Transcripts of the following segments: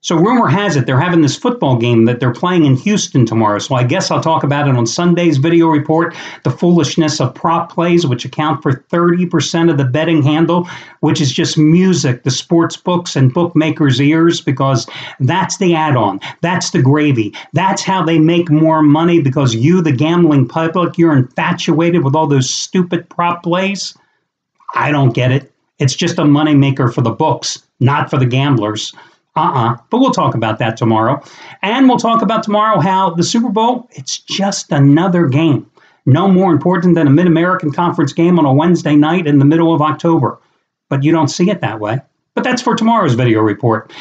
So rumor has it they're having this football game that they're playing in Houston tomorrow. So I guess I'll talk about it on Sunday's video report, the foolishness of prop plays, which account for 30% of the betting handle, which is just music to sports books and bookmakers' ears, because that's the add-on. That's the gravy. That's how they make more money, because you, the gambling public, you're infatuated with all those stupid prop plays. I don't get it. It's just a moneymaker for the books, not for the gamblers. But we'll talk about that tomorrow. And we'll talk about tomorrow how the Super Bowl, it's just another game. No more important than a Mid-American Conference game on a Wednesday night in the middle of October. But you don't see it that way. But that's for tomorrow's video report.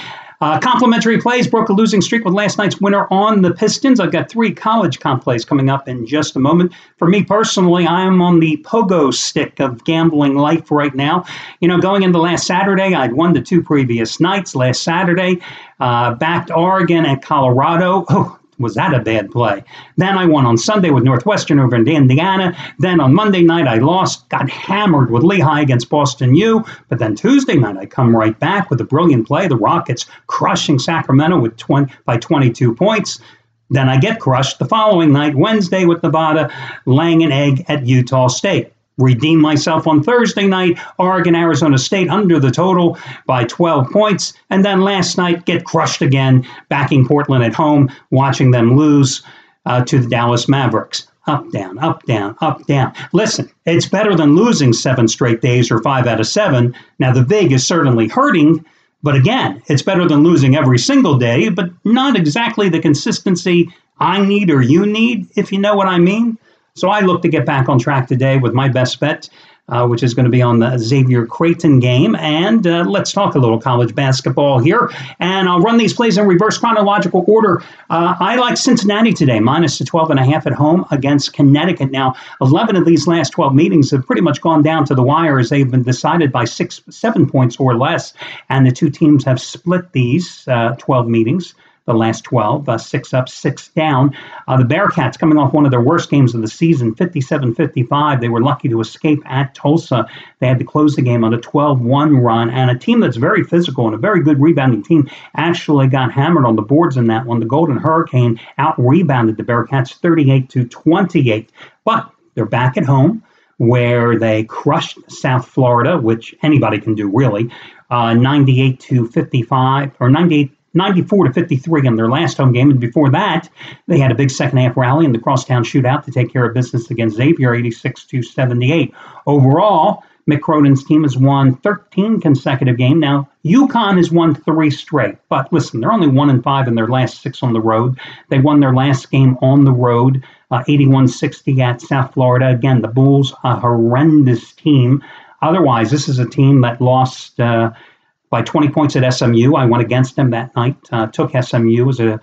Complimentary plays broke a losing streak with last night's winner on the Pistons. I've got 3 college comp plays coming up in just a moment. For me personally, I am on the pogo stick of gambling life right now. You know, going into last Saturday, I'd won the 2 previous nights. Last Saturday, backed Oregon at Colorado. Oh, was that a bad play? Then I won on Sunday with Northwestern over in Indiana. Then on Monday night, I lost, got hammered with Lehigh against Boston U. But then Tuesday night, I come right back with a brilliant play. The Rockets crushing Sacramento by 22 points. Then I get crushed the following night, Wednesday, with Nevada laying an egg at Utah State. Redeem myself on Thursday night, Oregon, Arizona State under the total by 12 points. And then last night, get crushed again, backing Portland at home, watching them lose to the Dallas Mavericks. Up, down, up, down, up, down. Listen, it's better than losing 7 straight days or 5 out of 7. Now, the vig is certainly hurting, but again, it's better than losing every single day, but not exactly the consistency I need or you need, if you know what I mean. So I look to get back on track today with my best bet, which is going to be on the Xavier Creighton game. And let's talk a little college basketball here. And I'll run these plays in reverse chronological order. I like Cincinnati today, minus the 12.5 at home against Connecticut. Now, 11 of these last 12 meetings have pretty much gone down to the wire as they've been decided by 7 points or less. And the 2 teams have split these 12 meetings. The last 12, 6 up, 6 down. The Bearcats coming off one of their worst games of the season, 57-55. They were lucky to escape at Tulsa. They had to close the game on a 12-1 run. And a team that's very physical and a very good rebounding team actually got hammered on the boards in that one. The Golden Hurricane out-rebounded the Bearcats 38-28. But they're back at home where they crushed South Florida, which anybody can do really, 98-55 or 94-53 in their last home game. And before that, they had a big second half rally in the crosstown shootout to take care of business against Xavier, 86-78. Overall, Mick Cronin's team has won 13 consecutive games. Now, UConn has won 3 straight. But listen, they're only 1-5 in their last 6 on the road. They won their last game on the road, 81-60 at South Florida. Again, the Bulls, a horrendous team. Otherwise, this is a team that lost by 20 points at SMU. I went against them that night, took SMU as a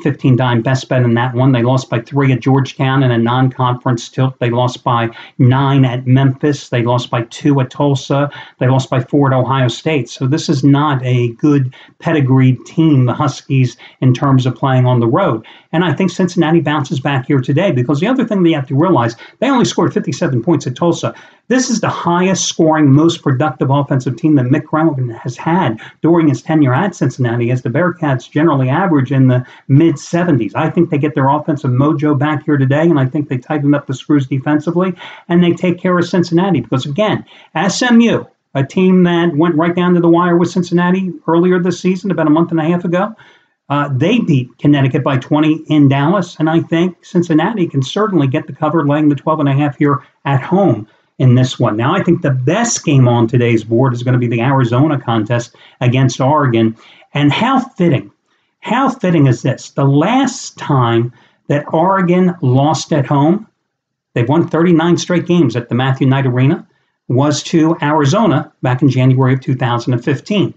15-dime best bet in that one. They lost by 3 at Georgetown in a non-conference tilt. They lost by 9 at Memphis. They lost by 2 at Tulsa. They lost by 4 at Ohio State. So this is not a good pedigreed team, the Huskies, in terms of playing on the road. And I think Cincinnati bounces back here today, because the other thing they have to realize, they only scored 57 points at Tulsa. This is the highest scoring, most productive offensive team that Mick Cronin has had during his tenure at Cincinnati, as the Bearcats generally average in the mid-70s. I think they get their offensive mojo back here today, and I think they tighten up the screws defensively, and they take care of Cincinnati. Because, again, SMU, a team that went right down to the wire with Cincinnati earlier this season, about a month and a half ago, they beat Connecticut by 20 in Dallas, and I think Cincinnati can certainly get the cover, laying the 12.5 here at home in this one. Now, I think the best game on today's board is going to be the Arizona contest against Oregon. And how fitting is this? The last time that Oregon lost at home, they've won 39 straight games at the Matthew Knight Arena, was to Arizona back in January of 2015.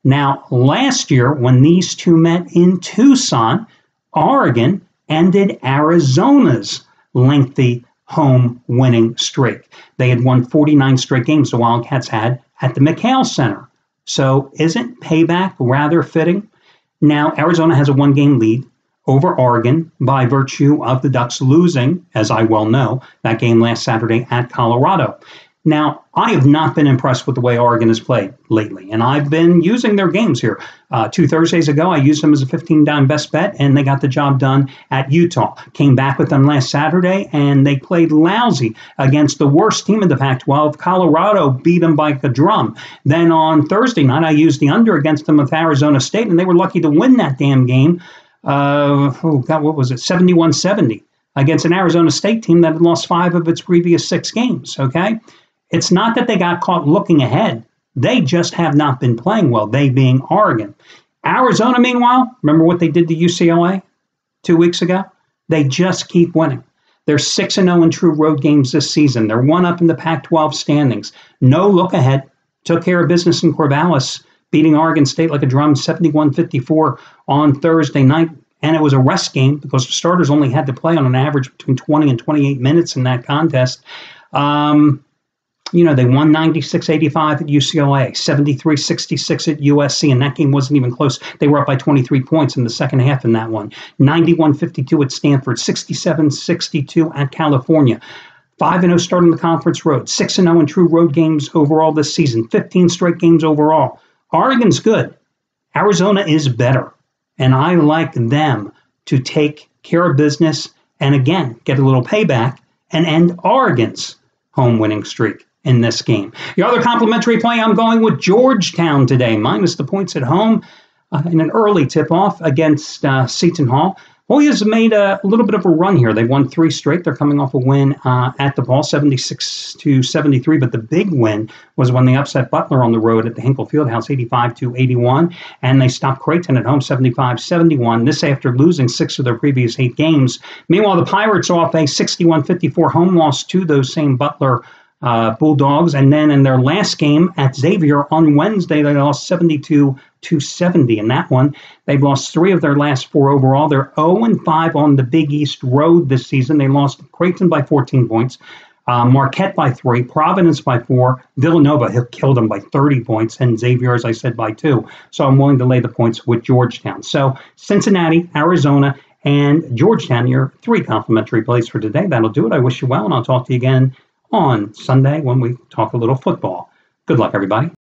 Now, last year, when these two met in Tucson, Oregon ended Arizona's lengthy home winning streak. They had won 49 straight games the Wildcats had at the McHale Center. So isn't payback rather fitting? Now, Arizona has a 1-game lead over Oregon by virtue of the Ducks losing, as I well know, that game last Saturday at Colorado. Now, I have not been impressed with the way Oregon has played lately, and I've been using their games here. 2 Thursdays ago, I used them as a 15-dime best bet, and they got the job done at Utah. Came back with them last Saturday, and they played lousy against the worst team in the Pac-12. Colorado beat them by a drum. Then on Thursday night, I used the under against them with Arizona State, and they were lucky to win that damn game. What was it? 71-70 against an Arizona State team that had lost 5 of its previous 6 games, okay? It's not that they got caught looking ahead. They just have not been playing well, they being Oregon. Arizona, meanwhile, remember what they did to UCLA 2 weeks ago? They just keep winning. They're 6-0 in true road games this season. They're 1 up in the Pac-12 standings. No look ahead. Took care of business in Corvallis, beating Oregon State like a drum, 71-54 on Thursday night. And it was a rest game because the starters only had to play on an average between 20 and 28 minutes in that contest. They won 96-85 at UCLA, 73-66 at USC, and that game wasn't even close. They were up by 23 points in the second half in that one. 91-52 at Stanford, 67-62 at California. 5-0 starting the conference road, 6-0 in true road games overall this season, 15 straight games overall. Oregon's good. Arizona is better, and I like them to take care of business and, again, get a little payback and end Oregon's home winning streak in this game. Your other complimentary play, I'm going with Georgetown today, minus the points at home in an early tip-off against Seton Hall. Hoyas made a little bit of a run here. They won 3 straight. They're coming off a win at the Ball, 76-73, but the big win was when they upset Butler on the road at the Hinkle Fieldhouse, 85-81, and they stopped Creighton at home, 75-71. This after losing 6 of their previous 8 games. Meanwhile, the Pirates off a 61-54 home loss to those same Butler Bulldogs, and then in their last game at Xavier on Wednesday, they lost 72-70 in that one. They've lost 3 of their last 4 overall. They're 0-5 on the Big East road this season. They lost Creighton by 14 points, Marquette by 3, Providence by 4, Villanova killed them by 30 points, and Xavier, as I said, by 2. So I'm willing to lay the points with Georgetown. So Cincinnati, Arizona, and Georgetown, your 3 complimentary plays for today. That'll do it. I wish you well, and I'll talk to you again on Sunday when we talk a little football. Good luck, everybody.